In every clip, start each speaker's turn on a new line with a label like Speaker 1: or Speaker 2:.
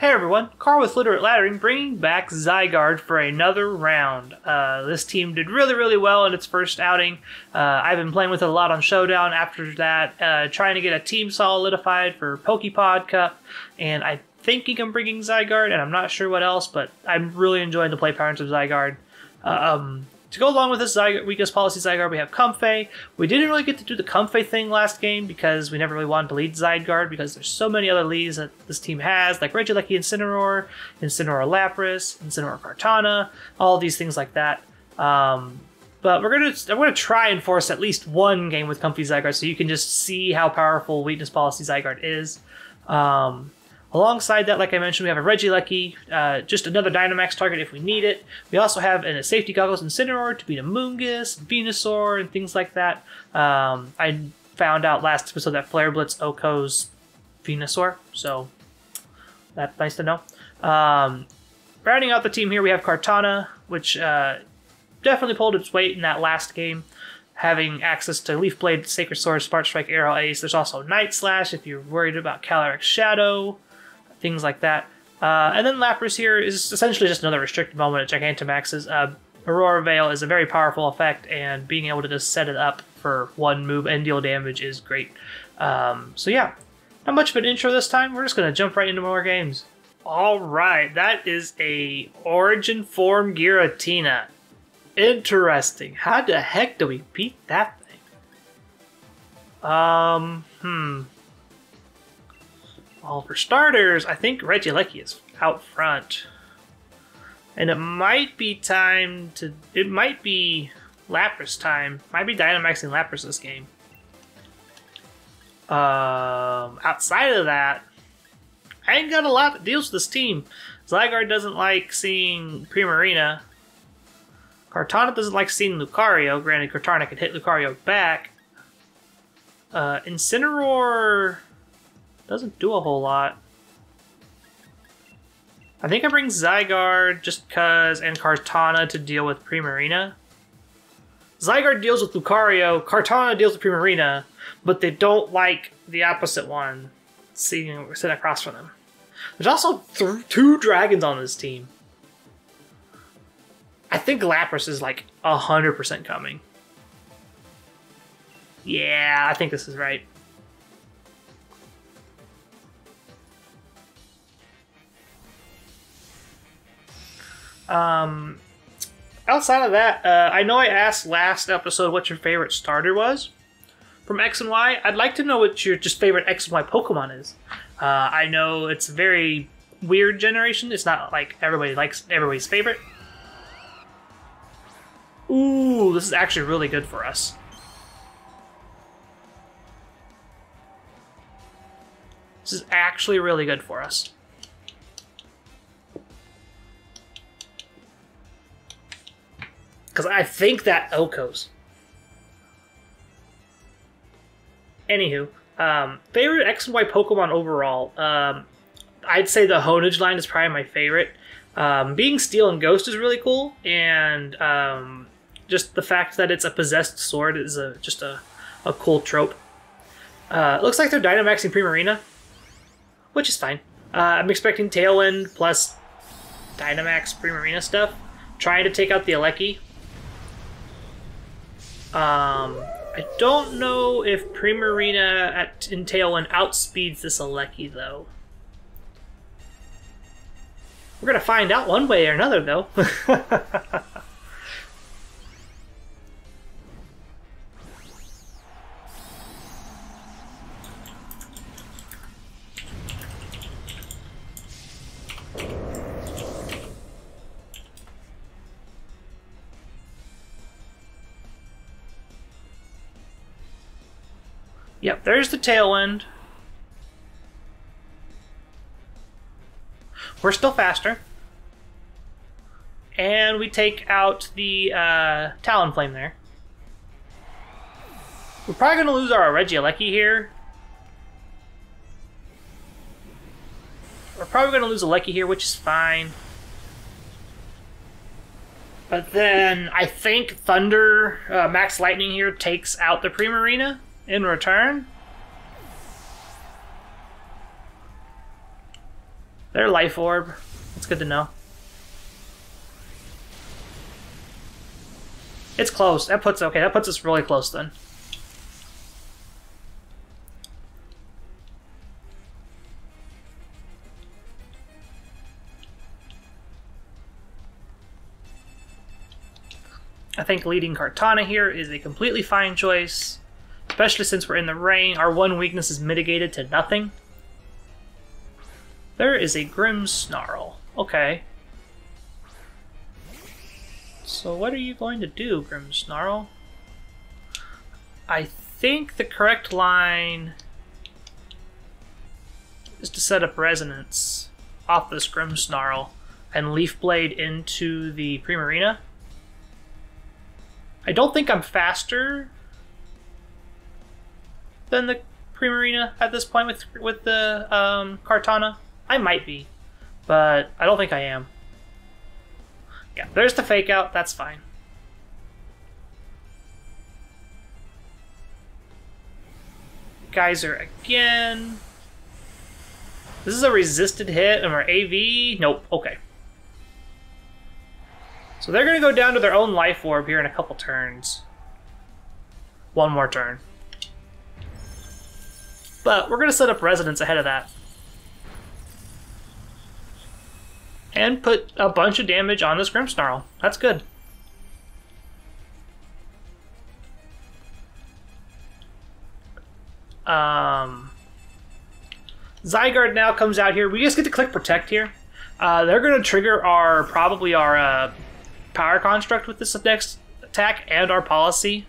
Speaker 1: Hey everyone, Carl with Littleroot Laddering bringing back Zygarde for another round. This team did really well in its first outing. I've been playing with it a lot on Showdown after that, trying to get a team solidified for Pokepod Cup, and I'm thinking I'm bringing Zygarde, and I'm not sure what else, but I'm really enjoying the play patterns of Zygarde. To go along with this weakness policy Zygarde, we have Comfey. We didn't really get to do the Comfey thing last game because we never really wanted to lead Zygarde because there's so many other leads that this team has, like Regieleki Incineroar, Incineroar Lapras, Incineroar Cortana, all these things like that. But I'm gonna try and force at least one game with Comfey Zygarde so you can just see how powerful weakness policy Zygarde is. Alongside that, like I mentioned, we have a Regieleki, just another Dynamax target if we need it. We also have a Safety Goggles Incineroar to beat Amoonguss, Venusaur, and things like that. I found out last episode that Flare Blitz OHKO's Venusaur, so that's nice to know. Rounding out the team here, we have Cortana, which definitely pulled its weight in that last game, having access to Leaf Blade, Sacred Sword, Spark Strike, Arrow Ace. There's also Night Slash if you're worried about Calyrex Shadow, things like that. And then Lapras here is essentially just another restricted moment at Gigantamaxes. Aurora Veil is a very powerful effect, and being able to just set it up for one move and deal damage is great. So yeah, not much of an intro this time. We're just going to jump right into more games. Alright, that is a Origin Form Giratina. Interesting. How the heck do we beat that thing? Well, for starters, I think Regieleki is out front. And it might be time to... It might be Lapras time. Might be Dynamaxing Lapras this game. Outside of that, I ain't got a lot that deals with this team. Zygarde doesn't like seeing Primarina. Cortana doesn't like seeing Lucario. Granted, Cortana can hit Lucario back. Incineroar doesn't do a whole lot. I think I bring Zygarde just because, and Cortana to deal with Primarina. Zygarde deals with Lucario, Cortana deals with Primarina, but they don't like the opposite one sitting across from them. There's also two dragons on this team. I think Lapras is like 100% coming. Yeah, I think this is right. Outside of that, I know I asked last episode what your favorite starter was from X and Y. I'd like to know what your just favorite X and Y Pokemon is. I know it's a very weird generation. It's not like everybody likes everybody's favorite. Ooh, this is actually really good for us. This is actually really good for us. Because I think that OHKO's. Anywho, favorite X and Y Pokemon overall. I'd say the Honedge line is probably my favorite. Being Steel and Ghost is really cool, and just the fact that it's a possessed sword is just a cool trope. It looks like they're Dynamaxing Primarina, which is fine. I'm expecting Tailwind plus Dynamax Primarina stuff. Trying to take out the Alecki. I don't know if Primarina in Tailwind outspeeds this Alecki, though. We're gonna find out one way or another, though. Yep, there's the Tailwind. We're still faster. And we take out the Talonflame there. We're probably going to lose our Regieleki here. We're probably going to lose a Alecki here, which is fine. But then I think Thunder, Max Lightning here takes out the Primarina in return. Their life orb. That's good to know. It's close. That puts us really close then. I think leading Cortana here is a completely fine choice, especially since we're in the rain. Our one weakness is mitigated to nothing. There is a Grimmsnarl. Okay. So what are you going to do, Grimmsnarl? I think the correct line is to set up Resonance off this Grimmsnarl and Leaf Blade into the Primarina. I don't think I'm faster than the Primarina at this point with the Cortana. I might be, but I don't think I am. Yeah, there's the fake out. That's fine. Geyser again. This is a resisted hit, and we're AV. Nope. Okay. So they're going to go down to their own life orb here in a couple turns. One more turn. But we're going to set up Resonance ahead of that. And put a bunch of damage on this Grimmsnarl. That's good. Zygarde now comes out here. We just get to click Protect here. They're going to trigger probably our Power Construct with this next attack and our Policy.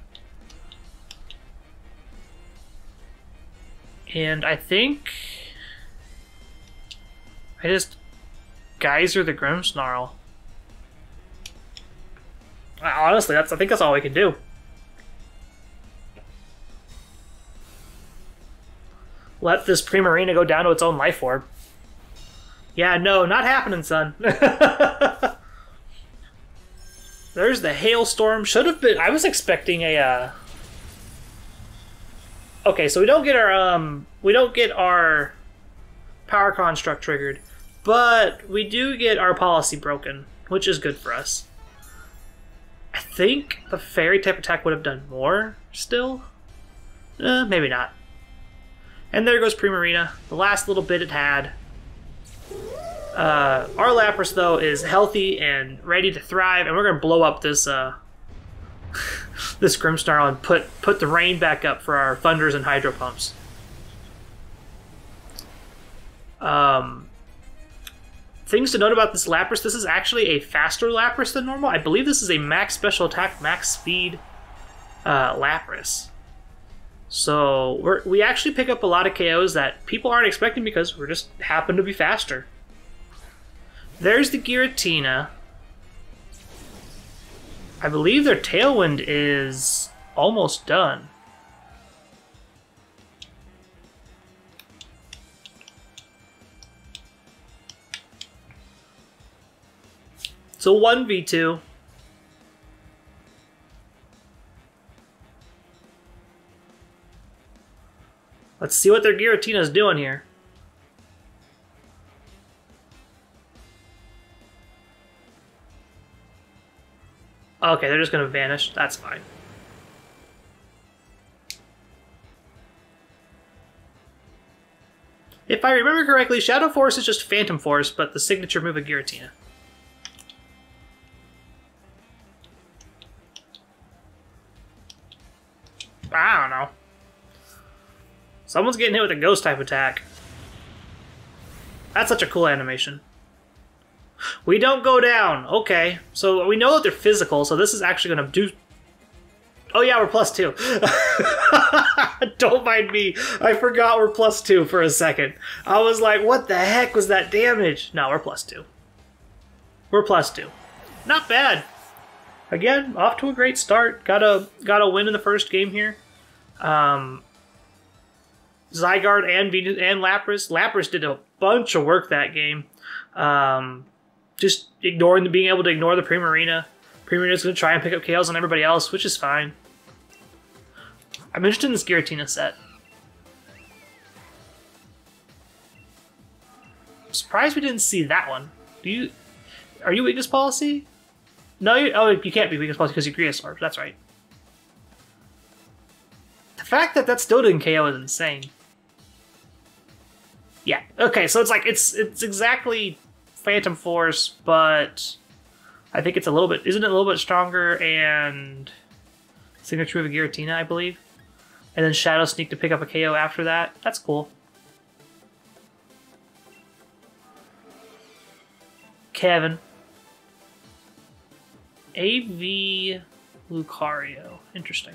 Speaker 1: And I think I just Geyser the Grimmsnarl. Honestly, I think that's all we can do. Let this Primarina go down to its own life orb. Yeah, no, not happening, son. There's the Hailstorm. Should have been. I was expecting a. Okay, so we don't get our Power Construct triggered, but we do get our Policy broken, which is good for us. I think the Fairy type attack would have done more still. Maybe not. And there goes Primarina. The last little bit it had. Our Lapras, though, is healthy and ready to thrive, and we're going to blow up this this Grimmsnarl and put the rain back up for our Thunders and Hydro Pumps. Things to note about this Lapras: this is actually a faster Lapras than normal. I believe this is a max special attack, max speed Lapras. So we actually pick up a lot of KOs that people aren't expecting because we're just happen to be faster. There's the Giratina. I believe their Tailwind is almost done. So 1v2. Let's see what their Giratina's doing here. Okay, they're just going to vanish. That's fine. If I remember correctly, Shadow Force is just Phantom Force, but the signature move of Giratina. I don't know. Someone's getting hit with a Ghost type attack. That's such a cool animation. We don't go down. Okay. So we know that they're physical, so this is actually going to do... Oh yeah, we're +2. Don't mind me. I forgot we're +2 for a second. I was like, what the heck was that damage? No, we're +2. We're +2. Not bad. Again, off to a great start. Got a win in the first game here. Zygarde and Lapras. Lapras did a bunch of work that game. Just being able to ignore the Primarina. Primarina's going to try and pick up KOs on everybody else, which is fine. I'm interested in this Giratina set. Surprised we didn't see that one. Are you weakness policy? No, you can't be weakness policy because you're Venusaur. That's right. The fact that still didn't KO is insane. Yeah. Okay, so it's like it's exactly Phantom Force, but I think it's a little bit. Isn't it a little bit stronger and signature move of Giratina, I believe, and then Shadow Sneak to pick up a KO after that. That's cool. Kevin. AV Lucario. Interesting.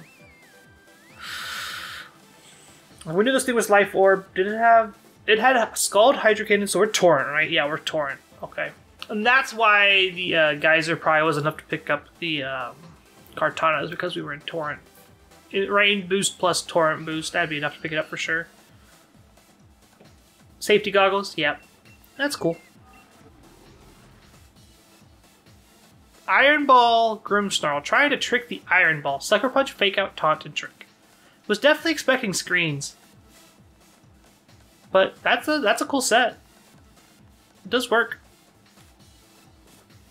Speaker 1: We knew this thing was Life Orb. Did it have... It had Scald, Hydro Cannon, so we're Torrent, right? Yeah, we're Torrent. Okay. And that's why the Geyser probably was enough to pick up the Cortana, is because we were in Torrent. Rain boost plus Torrent boost, that'd be enough to pick it up for sure. Safety Goggles, yep. That's cool. Iron Ball, Grimmsnarl, trying to trick the Iron Ball. Sucker Punch, Fake Out, Taunt, and Trick. Was definitely expecting screens. But that's a cool set. It does work.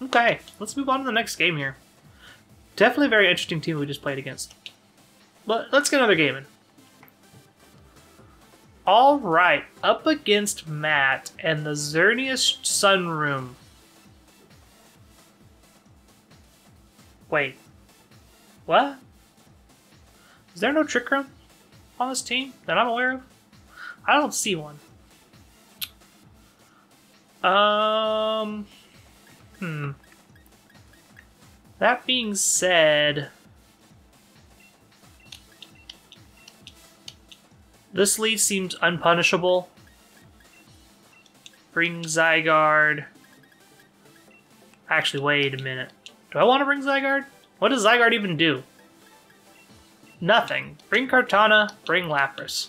Speaker 1: Okay, let's move on to the next game here. Definitely a very interesting team we just played against. But let's get another game in. Alright, up against Matt and the Xerneas Sunroom. Wait. What? Is there no Trick Room on this team that I'm aware of? I don't see one. That being said, this lead seems unpunishable. Bring Zygarde. Actually, wait a minute. Do I want to bring Zygarde? What does Zygarde even do? Nothing. Bring Cortana, bring Lapras.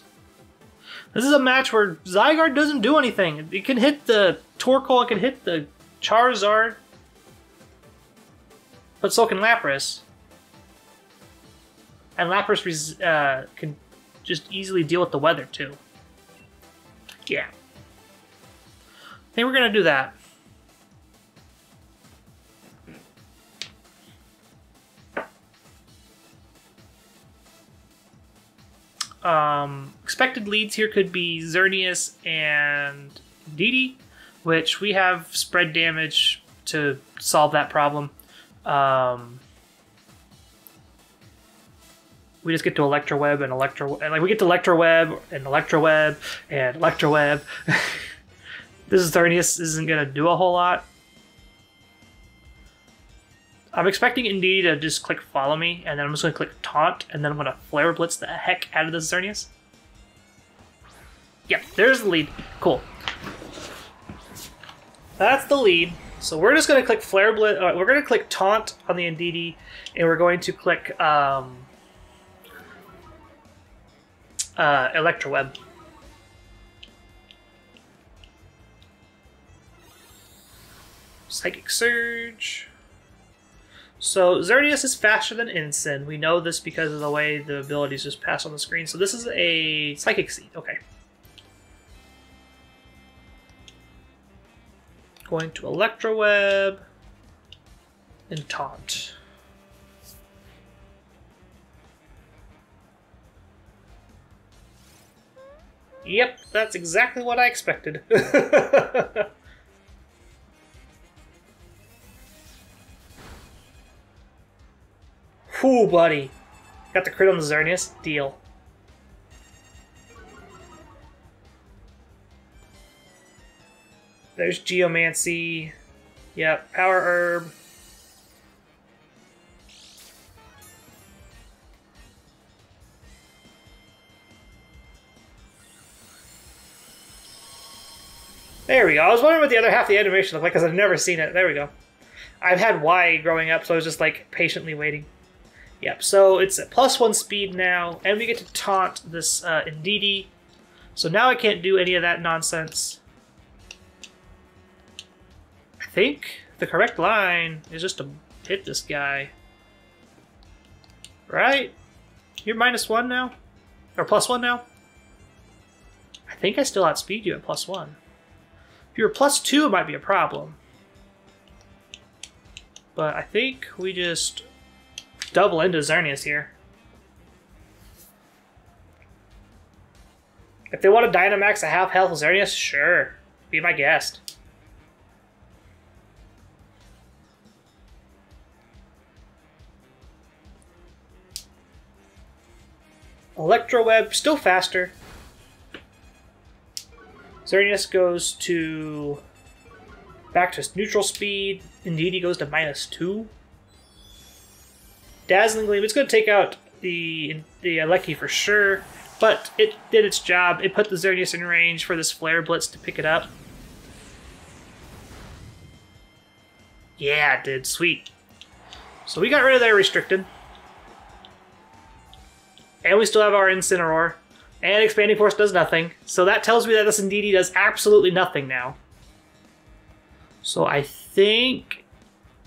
Speaker 1: This is a match where Zygarde doesn't do anything. It can hit the Torkoal, it can hit the Charizard. But so can Lapras. And Lapras can just easily deal with the weather too. Yeah. I think we're going to do that. Expected leads here could be Xerneas and Didi, which we have spread damage to solve that problem. We just get to Electroweb and we get to Electroweb and Electroweb and Electroweb. This Xerneas isn't gonna do a whole lot. I'm expecting Indeed to just click Follow Me, and then I'm just going to click Taunt, and then I'm going to Flare Blitz the heck out of this Xerneas. Yep, there's the lead. Cool. That's the lead. So we're just going to click Flare Blitz. We're going to click Taunt on the Indeedee, and we're going to click Electroweb. Psychic Surge. So Xerneas is faster than Ensign. We know this because of the way the abilities just pass on the screen. So this is a Psychic Seed. Okay. Going to Electroweb and Taunt. Yep, that's exactly what I expected. Whew, buddy. Got the crit on the Xerneas. Deal. There's Geomancy. Yep, Power Herb. There we go. I was wondering what the other half of the animation looked like because I've never seen it. There we go. I've had Y growing up, so I was just like patiently waiting. Yep, so it's at +1 speed now, and we get to taunt this Indeedee. So now I can't do any of that nonsense. I think the correct line is just to hit this guy. Right? You're -1 now? Or +1 now? I think I still outspeed you at +1. If you were +2, it might be a problem. But I think we just double into Xerneas here. If they want to Dynamax a half health Xerneas, sure. Be my guest. Electro Web, still faster. Xerneas goes to back to neutral speed. Indeedee goes to -2. Dazzling Gleam, it's going to take out the Alecki for sure, but it did its job. It put the Xerneas in range for this Flare Blitz to pick it up. Yeah, it did. Sweet. So we got rid of their Restricted. And we still have our Incineroar. And Expanding Force does nothing. So that tells me that this Indeedee does absolutely nothing now. So I think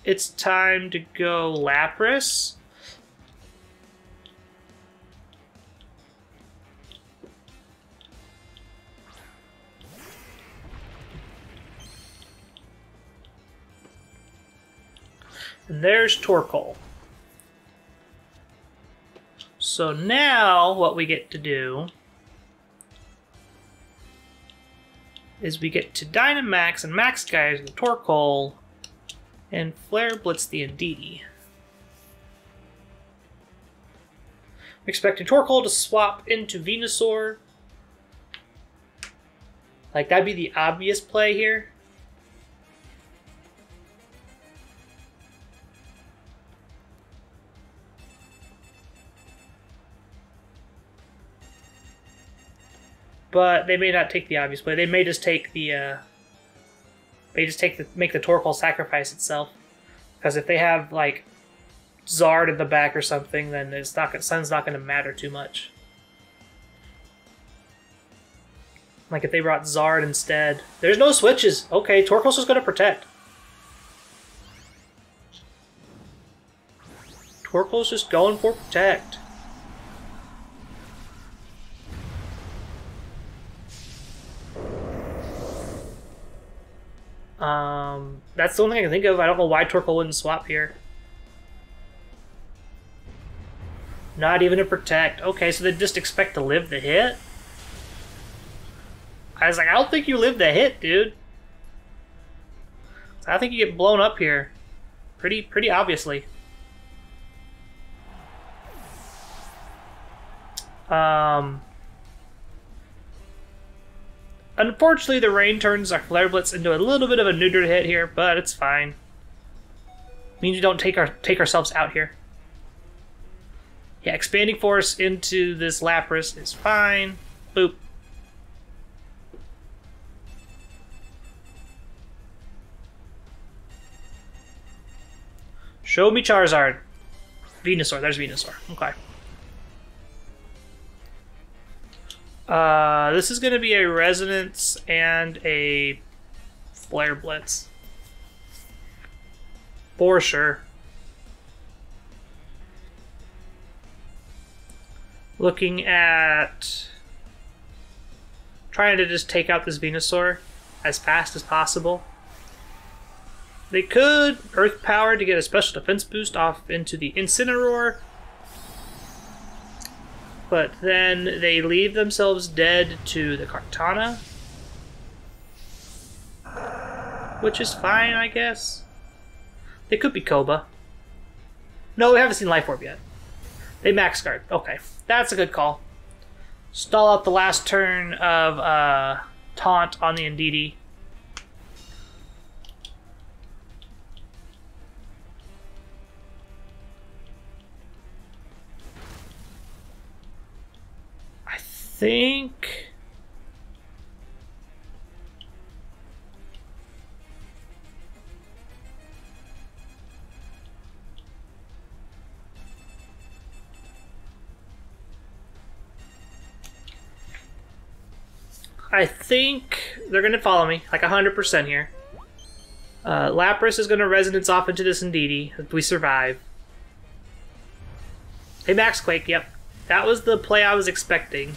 Speaker 1: it's time to go Lapras. And there's Torkoal. So now what we get to do is we get to Dynamax and Max Guys the Torkoal and Flare Blitz the Indeedee. I'm expecting Torkoal to swap into Venusaur. Like, that'd be the obvious play here. But they may not take the obvious play. They may just take the make the Torkoal sacrifice itself. Because if they have like Zygarde in the back or something, then Sun's not going to matter too much. Like if they brought Zygarde instead. There's no switches. Okay, Torkoal's just going to protect. Torkoal's just going for protect. That's the only thing I can think of. I don't know why Torkoal wouldn't swap here. Not even a protect. Okay, so they just expect to live the hit? I was like, I don't think you live the hit, dude. I think you get blown up here. Pretty obviously. Unfortunately, the rain turns our Flare Blitz into a little bit of a neutered hit here, but it's fine. Means we don't take ourselves out here. Yeah, Expanding Force into this Lapras is fine. Boop. Show me Charizard. Venusaur. There's Venusaur. Okay. This is going to be a Resonance and a Flare Blitz. For sure. Looking at trying to just take out this Venusaur as fast as possible. They could Earth Power to get a special defense boost off into the Incineroar. But then they leave themselves dead to the Cortana. Which is fine, I guess. They could be Koba. No, we haven't seen Life Orb yet. They Max Guard. Okay, that's a good call. Stall out the last turn of Taunt on the Indeedee. Think they're going to follow me, like 100% here. Lapras is going to Resonance off into this Indeedee if we survive. Hey, Max Quake, yep. That was the play I was expecting.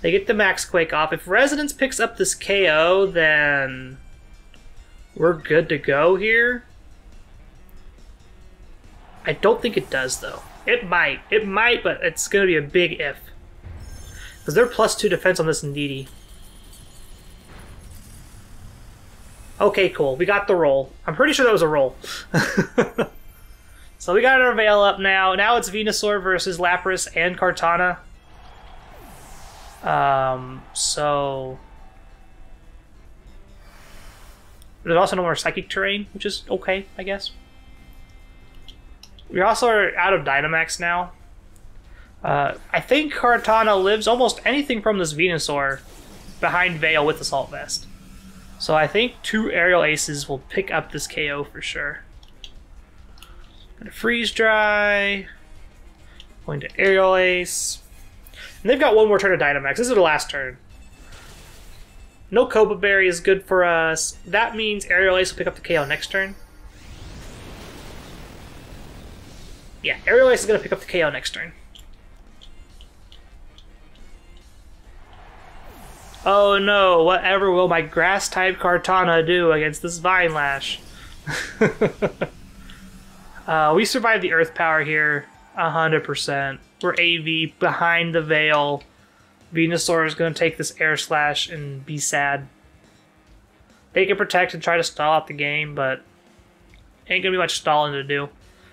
Speaker 1: They get the Max Quake off. If Resonance picks up this KO, then we're good to go here. I don't think it does, though. It might. It might, but it's going to be a big if. Because they're +2 defense on this Indeedee. Okay, cool. We got the roll. I'm pretty sure that was a roll. So we got our Veil up now. Now it's Venusaur versus Lapras and Cortana. So there's also no more Psychic Terrain, which is okay, I guess. We also are out of Dynamax now. I think Cortana lives almost anything from this Venusaur behind Veil with Assault Vest. So I think 2 Aerial Aces will pick up this KO for sure. Gonna Freeze Dry. Going to Aerial Ace. And they've got one more turn of Dynamax. This is the last turn. No Copa Berry is good for us. That means Aerial Ace will pick up the KO next turn. Yeah, Aerial Ace is going to pick up the KO next turn. Oh no, whatever will my Grass-type Cortana do against this Vine Lash? We survived the Earth Power here, 100%. We're AV behind the Veil. Venusaur is going to take this Air Slash and be sad. They can protect and try to stall out the game, but ain't going to be much stalling to do.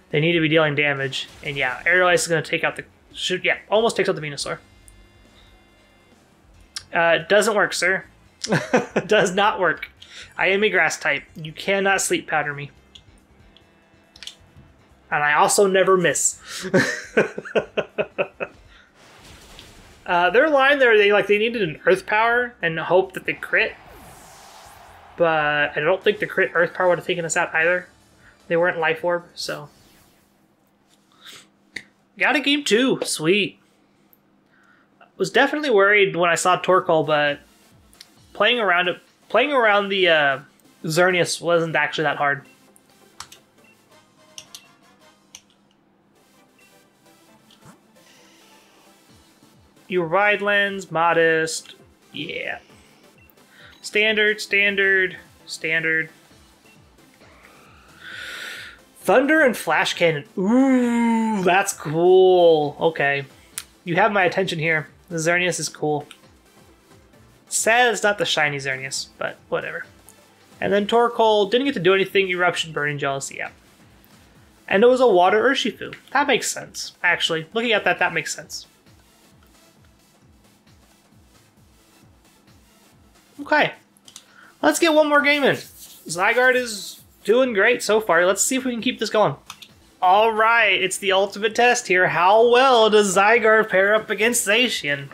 Speaker 1: They need to be dealing damage. And yeah, Aerial Ace is going to take out the... Yeah, almost takes out the Venusaur. Doesn't work, sir. Does not work. I am a Grass type. You cannot Sleep Powder me. And I also never miss. Their line there, they needed an Earth Power and hope that they crit. But I don't think the crit Earth Power would have taken us out either. They weren't Life Orb, so... Got a game 2. Sweet. Was definitely worried when I saw Torkoal, but playing around the Xerneas wasn't actually that hard. You Ride Lens, Modest, yeah. Standard, Standard, Standard. Thunder and Flash Cannon. Ooh, that's cool. Okay. You have my attention here. The Xerneas is cool. Sad it's not the shiny Xerneas, but whatever. And then Torkoal didn't get to do anything. Eruption, Burning Jealousy, yeah. And it was a Water Urshifu. That makes sense, actually. Looking at that, that makes sense. Okay. Let's get one more game in. Zygarde is doing great so far. Let's see if we can keep this going. Alright, it's the ultimate test here. How well does Zygarde pair up against Zacian?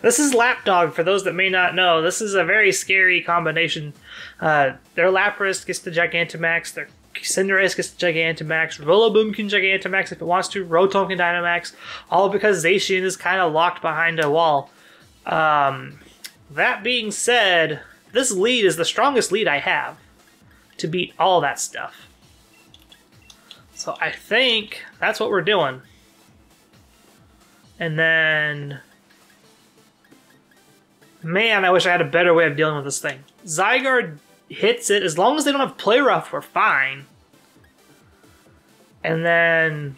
Speaker 1: This is Lapdog, for those that may not know. This is a very scary combination. Their Lapras gets the Gigantamax, their Cinderace gets the Gigantamax, Rillaboom can Gigantamax if it wants to, Rotom can Dynamax, all because Zacian is kind of locked behind a wall. That being said, this lead is the strongest lead I have to beat all that stuff. So I think that's what we're doing. And then... Man, I wish I had a better way of dealing with this thing. Zygarde hits it. As long as they don't have Play Rough, we're fine. And then...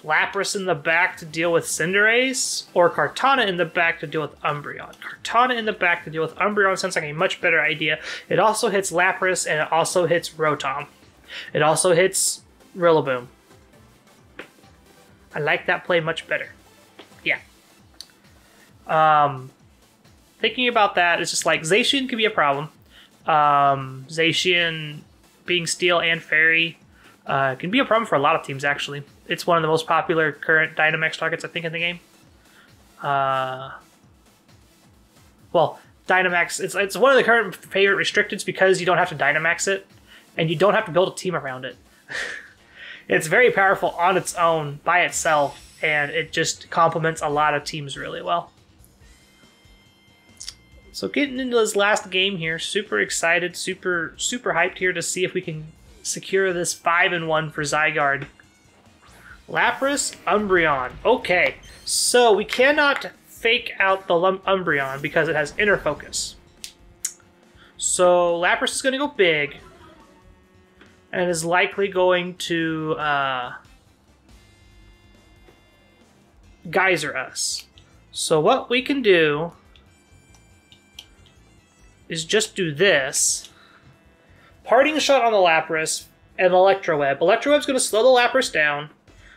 Speaker 1: Lapras in the back to deal with Cinderace, or Cortana in the back to deal with Umbreon. Cortana in the back to deal with Umbreon sounds like a much better idea. It also hits Lapras, and it also hits Rotom. It also hits Rillaboom. I like that play much better. Yeah. Thinking about that, it's just like, Zacian could be a problem. Zacian being Steel and Fairy can be a problem for a lot of teams, actually. It's one of the most popular current Dynamax targets, I think, in the game. Well, Dynamax, it's one of the current favorite restricteds because you don't have to Dynamax it, and you don't have to build a team around it. It's very powerful on its own, by itself, and it just complements a lot of teams really well. So getting into this last game here, super excited, super hyped here to see if we can secure this 5-1 for Zygarde. Lapras, Umbreon. Okay, so we cannot fake out the Umbreon because it has inner focus. So Lapras is going to go big and is likely going to Geyser us. So what we can do is just do this. Parting Shot on the Lapras and Electro Web. Electro Web's going to slow the Lapras down,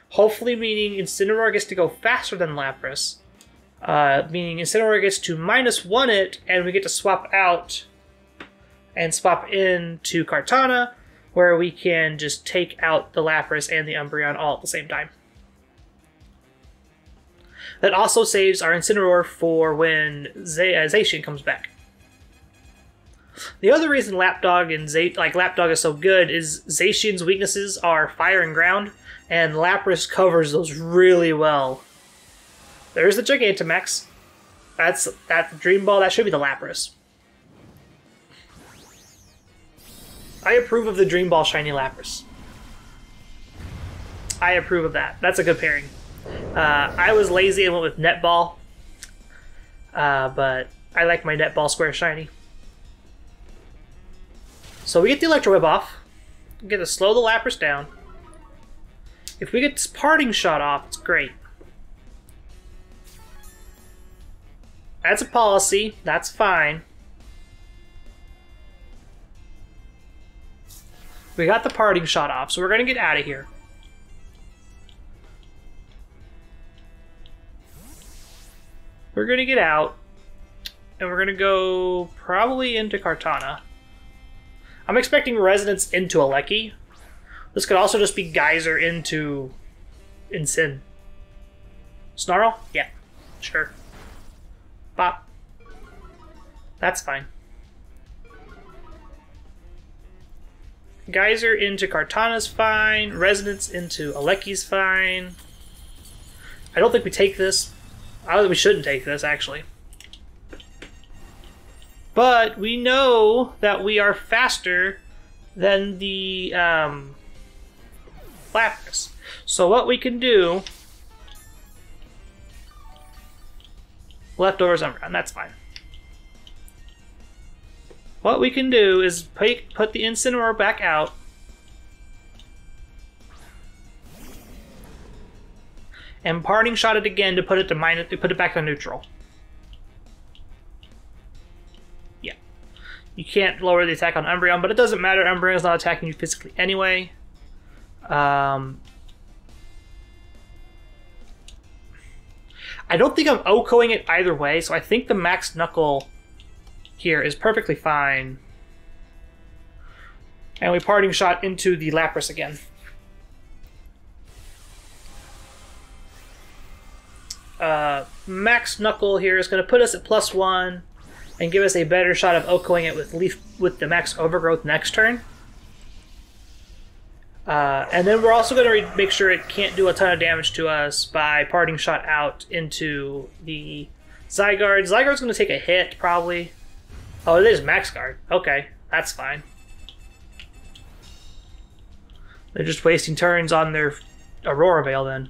Speaker 1: hopefully meaning Incineroar gets to go faster than Lapras. Meaning Incineroar gets to -1 it, and we get to swap out and swap into Cortana, where we can just take out the Lapras and the Umbreon all at the same time. That also saves our Incineroar for when Zacian comes back. The other reason Lapdog and Lapdog is so good is Zacian's weaknesses are Fire and Ground, and Lapras covers those really well. There's the Gigantamax. That's the Dream Ball. That should be the Lapras. I approve of the Dream Ball Shiny Lapras. I approve of that. That's a good pairing. I was lazy and went with Netball, but I like my Netball Square Shiny. So we get the Electro Web off. We get to slow the Lapras down. If we get this Parting Shot off, it's great. That's a policy. That's fine. We got the Parting Shot off, so we're going to get out of here. We're going to get out, and we're going to go probably into Cortana. I'm expecting Resonance into Alecki. This could also just be Geyser into Incin. Snarl? Yeah, sure. Bop. That's fine. Geyser into Cortana's fine. Resonance into Alecki's fine. I don't think we take this. I don't think we shouldn't take this, actually. But we know that we are faster than the Lapras. So what we can do... Leftovers Umbreon, that's fine. What we can do is put the Incineroar back out. And Parting Shot it again to put it back to neutral. Yeah. You can't lower the attack on Umbreon, but it doesn't matter. Umbreon's not attacking you physically anyway. I don't think I'm OHKOing it either way, so I think the Max Knuckle here is perfectly fine. And we Parting Shot into the Lapras again. Max Knuckle here is going to put us at +1 and give us a better shot of OHKOing it with the Max Overgrowth next turn. And then we're also going to make sure it can't do a ton of damage to us by Parting Shot out into the Zygarde. Zygarde's going to take a hit, probably. Oh, it is Max Guard. Okay, that's fine. They're just wasting turns on their Aurora Veil, then.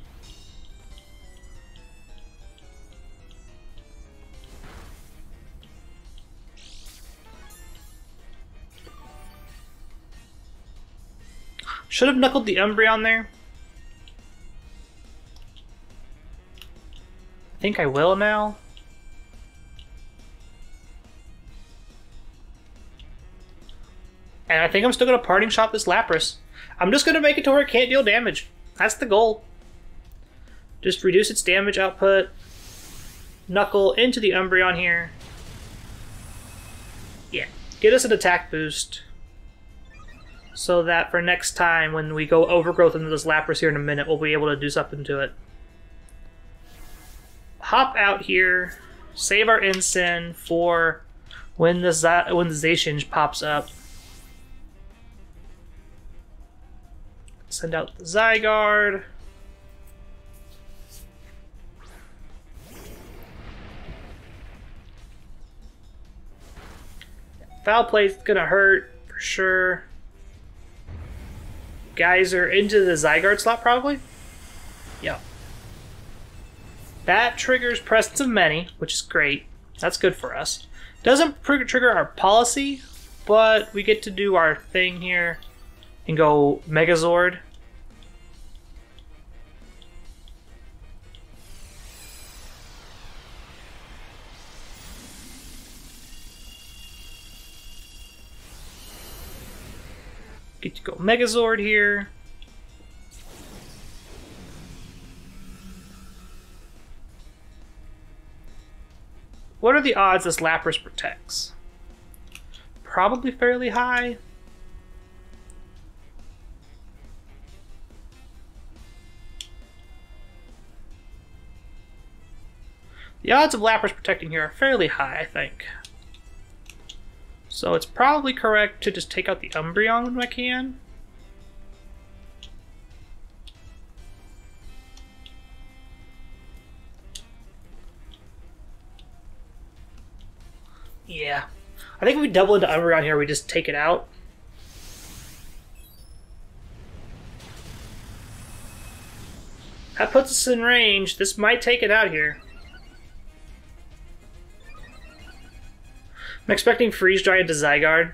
Speaker 1: Should have knuckled the Umbreon there. I think I will now. And I think I'm still going to Parting Shot this Lapras. I'm just going to make it to where it can't deal damage. That's the goal. Just reduce its damage output. Knuckle into the Umbreon here. Yeah. Get us an attack boost. So that for next time, when we go Overgrowth into this Lapras here in a minute, we'll be able to do something to it. Hop out here. Save our Incin for when the Zacian pops up. Send out the Zygarde. Foul Play's gonna hurt for sure. Geyser into the Zygarde slot, probably? Yep. That triggers Presence of Many, which is great. That's good for us. Doesn't trigger our policy, but we get to do our thing here and go Megazord. Get to go Megazord here. What are the odds this Lapras protects? Probably fairly high. The odds of Lapras protecting here are fairly high, I think. So it's probably correct to just take out the Umbreon when I can. Yeah. I think if we double into Umbreon here, we just take it out. That puts us in range. This might take it out here. I'm expecting Freeze Dry into Zygarde.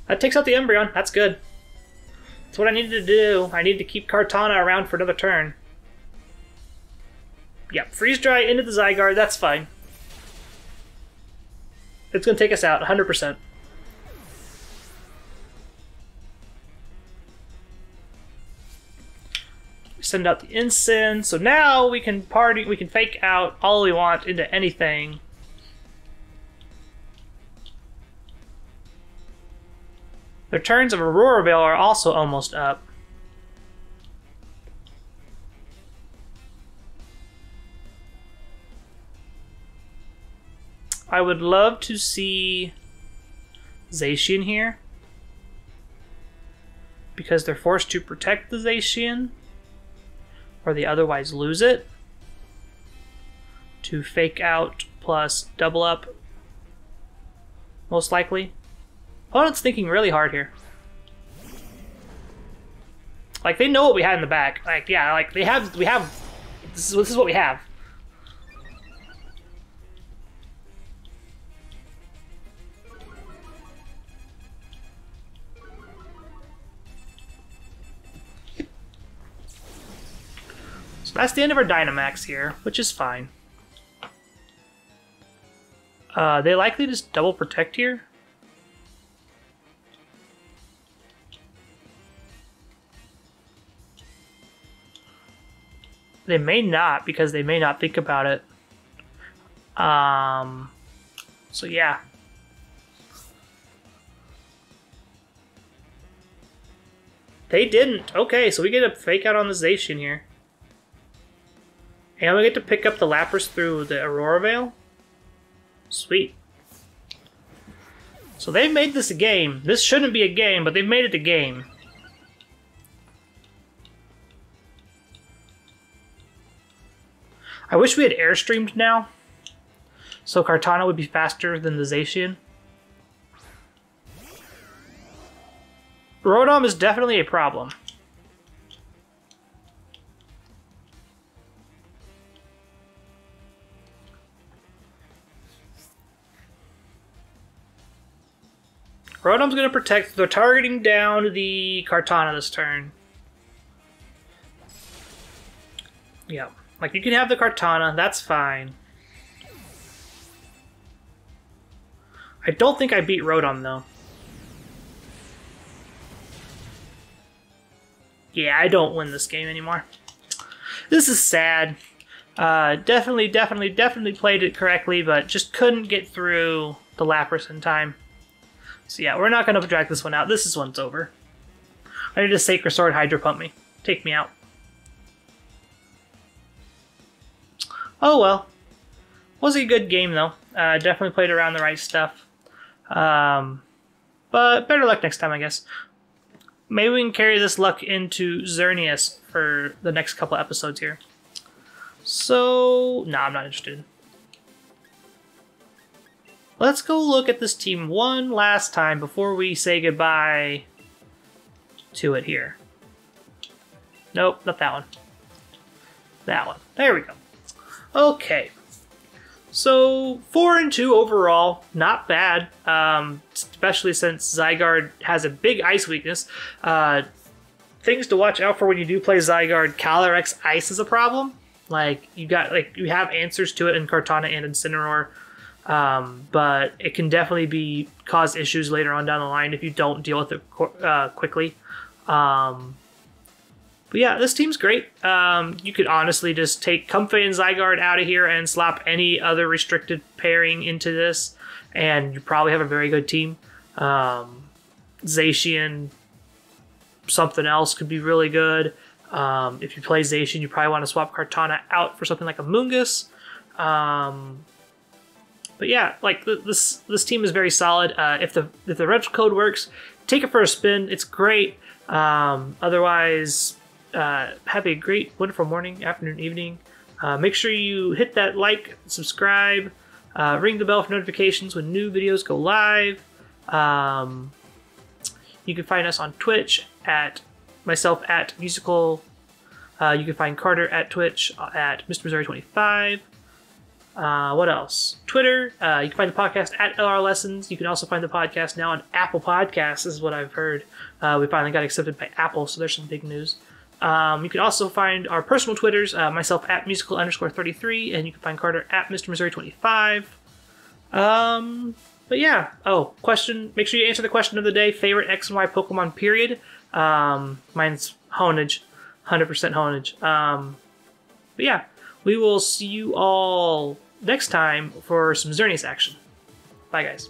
Speaker 1: That takes out the Umbreon. That's good. That's what I needed to do. I need to keep Cortana around for another turn. Yep, Freeze Dry into the Zygarde. That's fine. It's going to take us out 100%. Send out the Incin. So now we can party. We can fake out all we want into anything. The turns of Aurora Veil are also almost up. I would love to see Zacian here, because they're forced to protect the Zacian, or they otherwise lose it, to fake out plus double up, most likely. Opponent's thinking really hard here. Like, they know what we had in the back. Like, yeah, like, we have, this is what we have. So that's the end of our Dynamax here, which is fine. They likely just double protect here. They may not, because they may not think about it. So yeah. They didn't. Okay, so we get a fake out on the Zacian here. And we get to pick up the Lapras through the Aurora Veil. Sweet. So they've made this a game. This shouldn't be a game, but they've made it a game. I wish we had Airstreamed now, so Cortana would be faster than the Zacian. Rotom is definitely a problem. Rotom's going to protect. They're targeting down the Cortana this turn. Yeah. Like, you can have the Cortana, that's fine. I don't think I beat Rotom, though. Yeah, I don't win this game anymore. This is sad. Definitely played it correctly, but just couldn't get through the Lapras in time. So yeah, we're not going to drag this one out. This one's over. I need a Sacred Sword Hydro Pump me. Take me out. Oh well. Was a good game though. Definitely played around the right stuff. But better luck next time, I guess. Maybe we can carry this luck into Xerneas for the next couple episodes here. So, no, I'm not interested. Let's go look at this team one last time before we say goodbye to it here. Nope, not that one. That one. There we go. Okay. So 4-2 overall, not bad. Especially since Zygarde has a big ice weakness. Things to watch out for when you do play Zygarde. Calyrex Ice is a problem. Like you have answers to it in Cortana and Incineroar, but it can definitely cause issues later on down the line if you don't deal with it quickly. But yeah, this team's great. You could honestly just take Comfey and Zygarde out of here and slap any other restricted pairing into this, and you probably have a very good team. Zacian, something else could be really good. If you play Zacian, you probably want to swap Cortana out for something like a Moongus. But yeah, like this team is very solid. If the retro code works, take it for a spin. It's great. Otherwise, have a great, wonderful morning, afternoon, evening. Make sure you hit that like, subscribe, ring the bell for notifications when new videos go live. You can find us on Twitch at myself at musical. You can find Carter at Twitch at Mr. Missouri 25. What else? Twitter. You can find the podcast at LR Lessons. You can also find the podcast now on Apple Podcasts, is what I've heard. We finally got accepted by Apple, so there's some big news. You can also find our personal Twitters, myself at musical_33, and you can find Carter at Mr. Missouri 25. But yeah. Oh, question. Make sure you answer the question of the day. Favorite X and Y Pokemon, period. Mine's Honage. 100% Honage. But yeah, we will see you all next time for some Xerneas action. Bye, guys.